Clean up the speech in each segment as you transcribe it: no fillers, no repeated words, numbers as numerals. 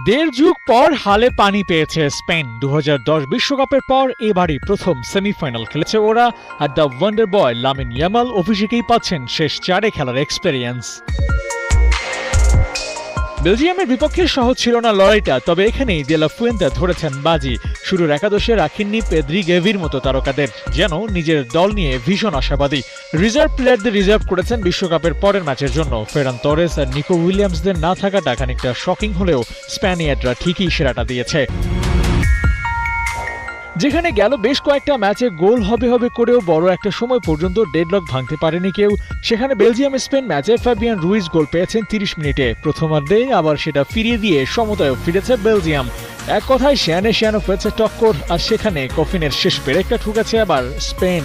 দেড় যুগ পর হালে পানি পেয়েছে স্পেন। 2010 বিশ্বকাপের পর এবারই প্রথম সেমিফাইনাল খেলেছে ওরা। আর the wonder boy Lamine Yamal অভিষেকেই পাচ্ছেন শেষ চারে খেলার এক্সপেরিয়েন্স। বেলজিয়ামের বিপক্ষে সহজ ছিল না লড়াইটা, তবে এখানেই দে লা ফুয়েন্তে ধরেছেন বাজি। শুরুর একাদশে রাখেননি পেদ্রি, গেভির মতো তারকাদের, যেন নিজের দল নিয়ে ভীষণ আশাবাদী। রিজার্ভ প্লেয়ারদের রিজার্ভ করেছেন বিশ্বকাপের পরের ম্যাচের জন্য। ফেরান তরেস আর নিকো উইলিয়ামসদের না থাকাটা খানিকটা শকিং হলেও স্প্যানিয়ার্ডরা ঠিকই সেরাটা দিয়েছে। যেখানে গেল বেশ কয়েকটা ম্যাচে গোল হবে হবে করেও বড় একটা সময় পর্যন্ত ডেডলক ভাঙতে পারেনি কেউ, সেখানে বেলজিয়াম স্পেন ম্যাচে ফ্যাবিয়ান রুইজ গোল পেয়েছেন 30 মিনিটে। প্রথমার্ধে আবার সেটা ফিরিয়ে দিয়ে সমতায়ও ফিরেছে বেলজিয়াম। এক কথায় শিয়ানো ফেলছে টক্কর, আর সেখানে কফিনের শেষ পেরেকটা ঠুকেছে আবার স্পেন।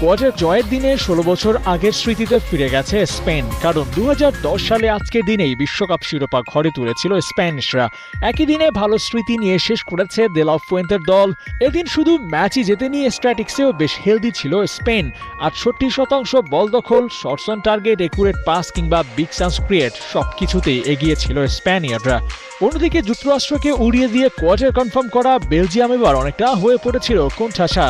কোয়ার্টার জয়ের দিনে 16 বছর আগের স্মৃতিতে ফিরে গেছে স্পেন, কারণ 2010 সালে আজকের দিনেই বিশ্বকাপ শিরোপা ঘরে তুলেছিল স্প্যানিশরা। একই দিনে ভালো স্মৃতি নিয়ে শেষ করেছে দে লা ফুয়েন্তের দল। এদিন শুধু ম্যাচই জেতেনি, স্ট্র্যাটিক্সেও বেশ হেলদি ছিল স্পেন। 68% বল দখল, shots on target, accurate pass কিংবা বিগ চান্স ক্রিয়েট সবকিছুতেই এগিয়ে ছিল স্প্যানিয়ার্ডরা। অন্যদিকে যুক্তরাষ্ট্রকে উড়িয়ে দিয়ে কোয়ার্টার কনফার্ম করা বেলজিয়াম এবার অনেকটা হয়ে পড়েছিল কোণঠাসা।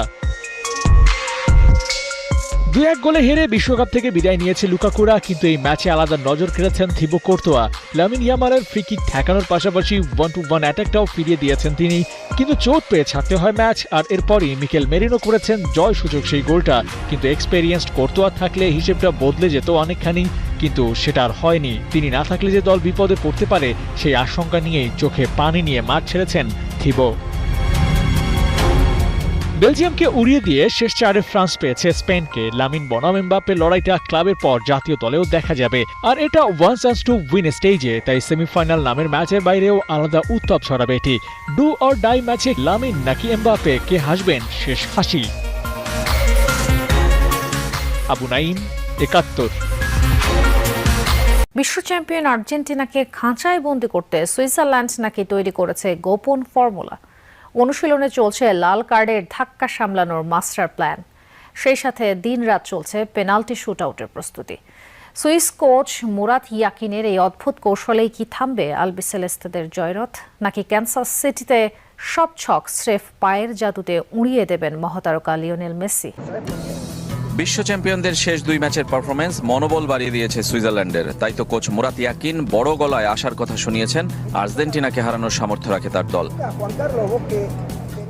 2-1 গোলে হেরে বিশ্বকাপ থেকে বিদায় নিয়েছে লুকাকুরা, কিন্তু এই ম্যাচে আলাদা নজর কেড়েছেন থিবো কোর্তোয়া। লামিন ইয়ামালের ফ্রি কিক ঠেকানোর পাশাপাশি 1-2-1 অ্যাটাকটাও ফিরিয়ে দিয়েছেন তিনি, কিন্তু চোট পেয়ে ছাড়তে হয় ম্যাচ। আর এরপরই মিকেল মেরিনো করেছেন জয় সূচক সেই গোলটা, কিন্তু এক্সপেরিয়েন্সড কোর্তোয়া থাকলে হিসেবটা বদলে যেত অনেকখানি, কিন্তু সেটা আর হয়নি। তিনি না থাকলে যে দল বিপদে পড়তে পারে সেই আশঙ্কা নিয়েই চোখে পানি নিয়ে মাঠ ছেড়েছেন থিবো। বেলজিয়ামকে উড়িয়ে দিয়ে শেষ চারে ফ্রান্স পেয়েছে স্পেনকে। লামিন বনাম এমবাপ্পে লড়াইটা ক্লাবের পর জাতীয় দলেও দেখা যাবে, আর এটা ওয়ান চান্স টু উইন স্টেজে, তাই সেমিফাইনাল নামের ম্যাচের বাইরেও আলাদা উত্তাপ ছড়াবে এটি। ডু অর ডাই ম্যাচে লামিন নাকি এমবাপ্পে, কে হাসবেন শেষ হাসি? আবু নাইম, 71। বিশ্ব চ্যাম্পিয়ন আর্জেন্টিনাকে খাঁচায় বন্দি করতে সুইজারল্যান্ড নাকি তৈরি করেছে গোপন ফর্মুলা। অনুশীলনে চলছে লাল কার্ডের ধাক্কা সামলানোর মাস্টার প্ল্যান, সেই সাথে দিনরাত চলছে পেনাল্টি শুট আউটের প্রস্তুতি। সুইস কোচ মুরাত ইয়াকিনের এই অদ্ভুত কৌশলেই কি থামবে আলবিসেলেস্তেদের জয়রথ, নাকি ক্যানসাস সিটিতে সব ছক স্রেফ পায়ের জাদুতে উড়িয়ে দেবেন মহাতারকা লিওনেল মেসি? বিশ্ব চ্যাম্পিয়নদের শেষ 2 ম্যাচের পারফরমেন্স মনোবল বাড়িয়ে দিয়েছে সুইজারল্যান্ডের। তাই তো কোচ মুরাত ইয়াকিন বড় গলায় আসার কথা শুনিয়েছেন। আর্জেন্টিনাকে হারানোর সামর্থ্য রাখে তার দল।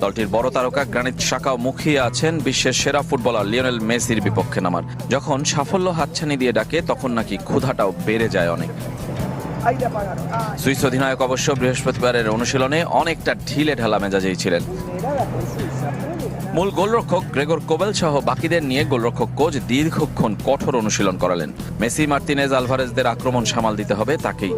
দলটির বড় তারকা গ্রানিত শাকাও মুখিয়ে আছেন বিশ্বের সেরা ফুটবলার লিওনেল মেসির বিপক্ষে নামার। যখন সাফল্য হাতছানি দিয়ে ডাকে, তখন নাকি ক্ষুধাটাও বেড়ে যায় অনেক। সুইস অধিনায়ক অবশ্য বৃহস্পতিবারের অনুশীলনে অনেকটা ঢিলে ঢালা মেজাজেই ছিলেন। মূল গোলরক্ষক গ্রেগর কোবেল সহ বাকিদের নিয়ে গোলরক্ষক কোচ দীর্ঘক্ষণ কঠোর অনুশীলন করালেন। মেসি, মার্তিনেজ, আলভারেজদের আক্রমণ সামাল দিতে হবে তাকেই।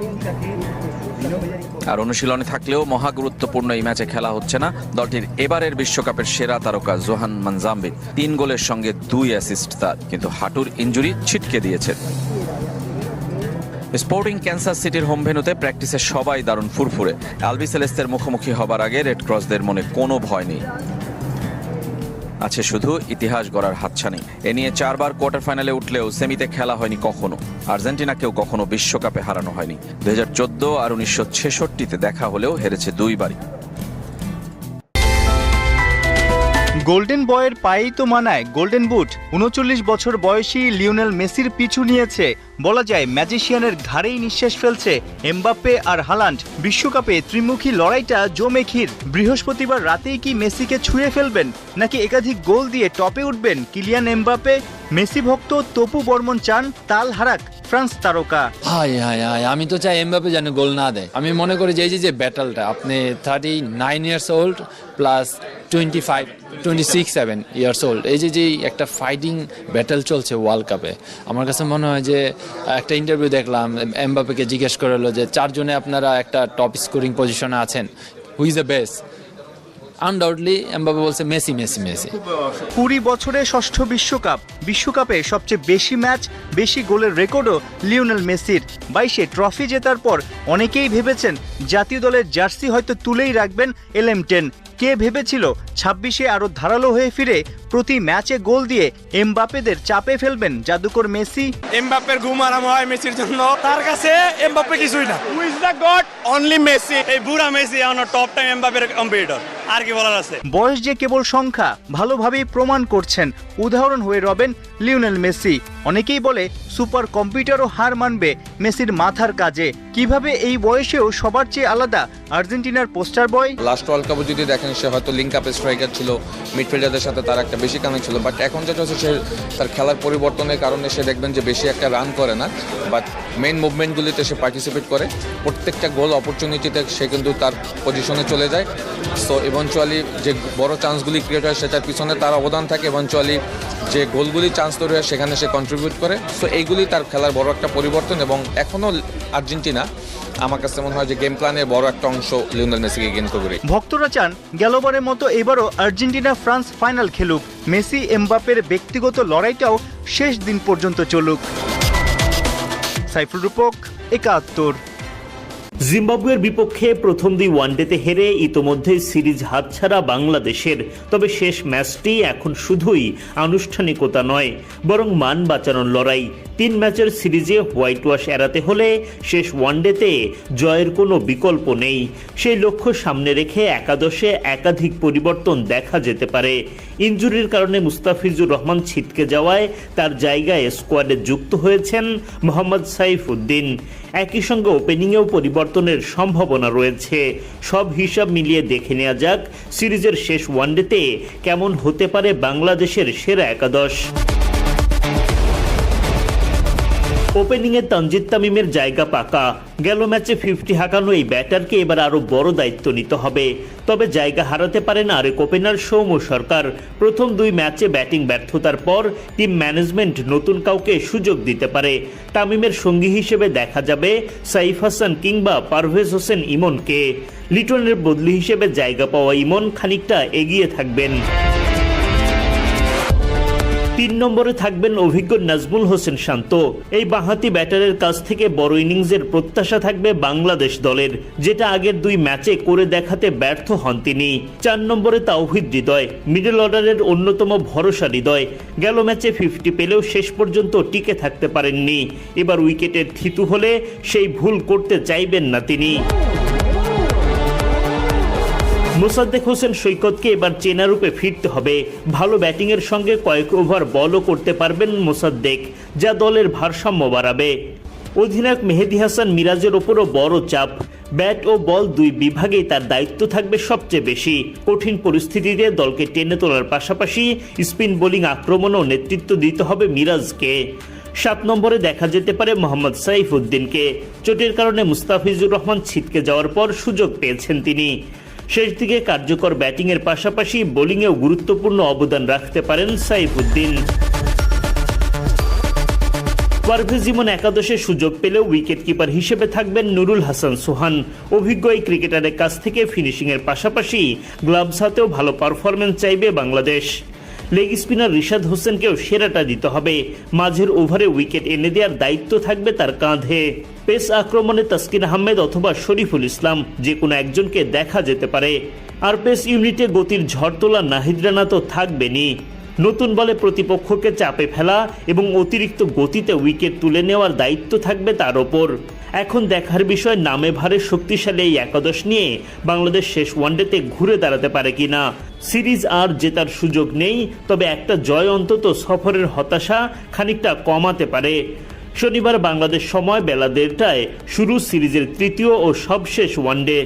আর অনুশীলনে থাকলেও মহা গুরুত্বপূর্ণ এই ম্যাচে খেলা হচ্ছে না দলটির এবারের বিশ্বকাপের সেরা তারকা জোহান মানজাম্বির। 3 গোলের সঙ্গে 2 অ্যাসিস্ট তার, কিন্তু হাঁটুর ইনজুরি ছিটকে দিয়েছে। স্পোর্টিং ক্যানসাস সিটির হোম ভেন্যুতে প্র্যাকটিসে সবাই দারুণ ফুরফুরে। আলবিসেলেস্তের মুখোমুখি হবার আগে রেড ক্রসদের মনে কোনো ভয় নেই, আছে শুধু ইতিহাস গড়ার হাতছানি। এ নিয়ে 4 বার কোয়ার্টার ফাইনালে উঠলেও সেমিতে খেলা হয়নি কখনো। আর্জেন্টিনাকেও কখনো বিশ্বকাপে হারানো হয়নি। 2014 আর 1966-তে দেখা হলেও হেরেছে 2 বারই। গোল্ডেন বয়ের পায়েই তো মানায় গোল্ডেন বুট। 39 বছর বয়সী লিওনেল মেসির পিছু নিয়েছে বলা যায় ম্যাজিশিয়ানের ঘাড়েই নিঃশ্বাস ফেলছে এমবাপ্পে আর হালান্ড। বিশ্বকাপে ত্রিমুখী লড়াইটা জমে ক্ষীর। বৃহস্পতিবার রাতেই কি মেসিকে ছুঁয়ে ফেলবেন, নাকি একাধিক গোল দিয়ে টপে উঠবেন কিলিয়ান এমবাপ্পে? মেসি ভক্ত তপু বর্মন চান তাল হারাক ফ্রান্স তারকা। আমি তো চাই এমবাপ্পে যেন গোল না দেয়। আমি মনে করি যে ব্যাটলটা আপনি 39 years old plus 26-7 years old, এই যে একটা ফাইটিং ব্যাটল চলছে ওয়ার্ল্ড কাপে। আমার কাছে মনে হয় যে একটা ইন্টারভিউ দেখলাম, এমবাপ্পেকে জিজ্ঞেস করে হলো যে 4 জনে আপনারা একটা টপ স্কোরিং পজিশনে আছেন, who is the best? Undoubtedly Mbappe বলছে মেসি মেসি মেসি 20 বছরে ষষ্ঠ বিশ্বকাপে সবচেয়ে বেশি ম্যাচ বেশি গোলের রেকর্ডও লিওনেল মেসির। 22 ট্রফি জেতার পর অনেকেই ভেবেছেন জাতীয় দলের জার্সি হয়তো তুলেই রাখবেন LM10। কে ভেবেছিল 26-এ আরো ধারালো হয়ে ফিরে প্রতি ম্যাচে গোল দিয়ে এমবাপেদের চাপে ফেলবেন জাদুকর মেসি। এমবাপ্পের ঘুম আরাম হয় মেসির জন্য, তার কাছে এমবাপ্পে কিছুই না। Who is the god? Only Messi. এই বুড়া মেসি অন টপ টাইম এমবাপ্পের কম্পিটিটর, আর কি বলার আছে? বয়স যে কেবল সংখ্যা ভালোভাবেই প্রমাণ করছেন। উদাহরণ হয়ে রবেন লিওনেল মেসি। অনেকেই বলে সুপার কম্পিউটারও হার মানবে মেসির মাথার কাজে। কিভাবে এই বয়সেও সবার চেয়ে আলাদা আর্জেন্টিনার পোস্টার বয়? লাস্ট ওয়ার্ল্ড কাপে যদি দেখেন সে হয়তো লিঙ্ক আপে স্ট্রাইকার ছিল, মিডফিল্ডারদের সাথে তার একটা বেশি কানেক্ট ছিল, বাট এখন যেটা হচ্ছে সে তার খেলার পরিবর্তনের কারণে সে দেখবেন যে বেশি একটা রান করে না, বাট মেইন মুভমেন্টগুলিতে সে পার্টিসিপেট করে। প্রত্যেকটা গোল অপরচুনিটিতে সে কিন্তু তার পজিশনে চলে যায়। সো ইভেনচুয়ালি যে বড় চান্সগুলি ক্রিয়েট হয় সেটার পিছনে তার অবদান থাকে। ইভেনচুয়ালি যে গোলগুলি চান্স তৈরি হয় সেখানে সে কন্ট্রিবিউট করে। সো এইগুলি তার খেলার বড় একটা পরিবর্তন, এবং এখনও আর্জেন্টিনা আমার কাছে মনে হয় যে গেম প্ল্যানের বড় একটা অংশ লিওনেল মেসিকে গেইন করে। ভক্তরা চান গেলবারের মতো এবারও আর্জেন্টিনা ফ্রান্স ফাইনাল খেলুক। মেসি এমবাপ্পের ব্যক্তিগত লড়াইটাও শেষ দিন পর্যন্ত চলুক। সাইফুল রূপক, 71। জিম্বাবুয়ের বিপক্ষে প্রথম 2 ওয়ানডেতে হেরে ইতোমধ্যে সিরিজ হাতছাড়া বাংলাদেশের। তবে শেষ ম্যাচটি এখন শুধুই আনুষ্ঠানিকতা নয়, বরং মান বাঁচানোর লড়াই। 3 ম্যাচের সিরিজে হোয়াইট ওয়াশ এড়াতে হলে শেষ ওয়ানডেতে জয়ের কোনো বিকল্প নেই। সেই লক্ষ্য সামনে রেখে একাদশে একাধিক পরিবর্তন দেখা যেতে পারে। ইনজুরির কারণে মুস্তাফিজুর রহমান ছিটকে যাওয়ায় তার জায়গায় স্কোয়াডে যুক্ত হয়েছেন মোহাম্মদ সাইফুদ্দিন। একই সঙ্গে ওপেনিংয়েও পরিবর্তনের সম্ভাবনা রয়েছে। সব হিসাব মিলিয়ে দেখে নেওয়া যাক সিরিজের শেষ ওয়ানডেতে কেমন হতে পারে বাংলাদেশের সেরা একাদশ। ওপেনিংয়ে তানজিদ তামিমের জায়গা পাকা। গেল ম্যাচে 50 হাঁকানো এই ব্যাটারকে এবার আরো বড় দায়িত্ব নিতে হবে। তবে জায়গা হারাতে পারেন আরেক ওপেনার সৌম্য সরকার। প্রথম 2 ম্যাচে ব্যাটিং ব্যর্থতার পর টিম ম্যানেজমেন্ট নতুন কাউকে সুযোগ দিতে পারে। তামিমের সঙ্গী হিসেবে দেখা যাবে সাইফ হাসান কিংবা পারভেজ হোসেন ইমনকে। লিটনের বদলি হিসেবে জায়গা পাওয়া ইমন খানিকটা এগিয়ে থাকবেন। 3 নম্বরে থাকবেন অভিজ্ঞ নাজমুল হোসেন শান্ত। এই বাঁহাতি ব্যাটারের কাছ থেকে বড় ইনিংসের প্রত্যাশা থাকবে বাংলাদেশ দলের, যেটা আগের 2 ম্যাচে করে দেখাতে ব্যর্থ হন তিনি। 4 নম্বরে তাওহিদ হৃদয়, মিডল অর্ডারের অন্যতম ভরসা হৃদয়। গেল ম্যাচে 50 পেলেও শেষ পর্যন্ত টিকে থাকতে পারেননি। এবার উইকেটের থিতু হলে সেই ভুল করতে চাইবেন না তিনি। মোসাদ্দেক হোসেন সৈকতকে এবার চেনা রূপে ফিরতে হবে। ভালো ব্যাটিংয়ের সঙ্গে কয়েক ওভার বলও করতে পারবেন মোসাদ্দেক, যা দলের ভারসাম্য বাড়াবে। অধিনায়ক মেহেদী হাসান মিরাজের ওপরও বড় চাপ। ব্যাট ও বল 2 বিভাগেই তার দায়িত্ব থাকবে সবচেয়ে বেশি। কঠিন পরিস্থিতিতে দলকে টেনে তোলার পাশাপাশি স্পিন বোলিং আক্রমণও নেতৃত্ব দিতে হবে মিরাজকে। 7 নম্বরে দেখা যেতে পারে মোহাম্মদ সাইফুদ্দিনকে। চোটের কারণে মুস্তাফিজুর রহমান ছিটকে যাওয়ার পর সুযোগ পেয়েছেন তিনি। শেষ দিকে কার্যকর ব্যাটিংয়ের পাশাপাশি বোলিংয়েও গুরুত্বপূর্ণ অবদান রাখতে পারেন সাইফুদ্দিন। পারভেজ ইমন একাদশে সুযোগ পেলেও উইকেট কিপার হিসেবে থাকবেন নুরুল হাসান সোহান। অভিজ্ঞ এই ক্রিকেটারের কাছ থেকে ফিনিশিংয়ের পাশাপাশি গ্লাভস হাতেও ভালো পারফরম্যান্স চাইবে বাংলাদেশ। লেগ স্পিনার রিশাদ হোসেনকেও সেরাটা দিতে হবে। মাঝের ওভারে উইকেট এনে দেওয়ার দায়িত্ব থাকবে তার কাঁধে। পেস আক্রমণে তাসকিন আহমেদ অথবা শরীফুল ইসলাম যে কোনো একজনকে দেখা যেতে পারে। আর পেস ইউনিটে গতির ঝড় তোলা নাহিদ রানা তো থাকবেনই। নতুন বলে প্রতিপক্ষকে চাপে ফেলা এবং অতিরিক্ত গতিতে উইকেট তুলে নেওয়ার দায়িত্ব থাকবে তার ওপর। এখন দেখার বিষয় নামে ভারে শক্তিশালী এই একাদশ নিয়ে বাংলাদেশ শেষ ওয়ানডেতে ঘুরে দাঁড়াতে পারে কিনা। সিরিজ আর জেতার সুযোগ নেই, তবে একটা জয় অন্তত সফরের হতাশা খানিকটা কমাতে পারে। শনিবার বাংলাদেশ সময় বেলা 1:30টায় শুরু সিরিজের তৃতীয় ও সবশেষ ওয়ানডে।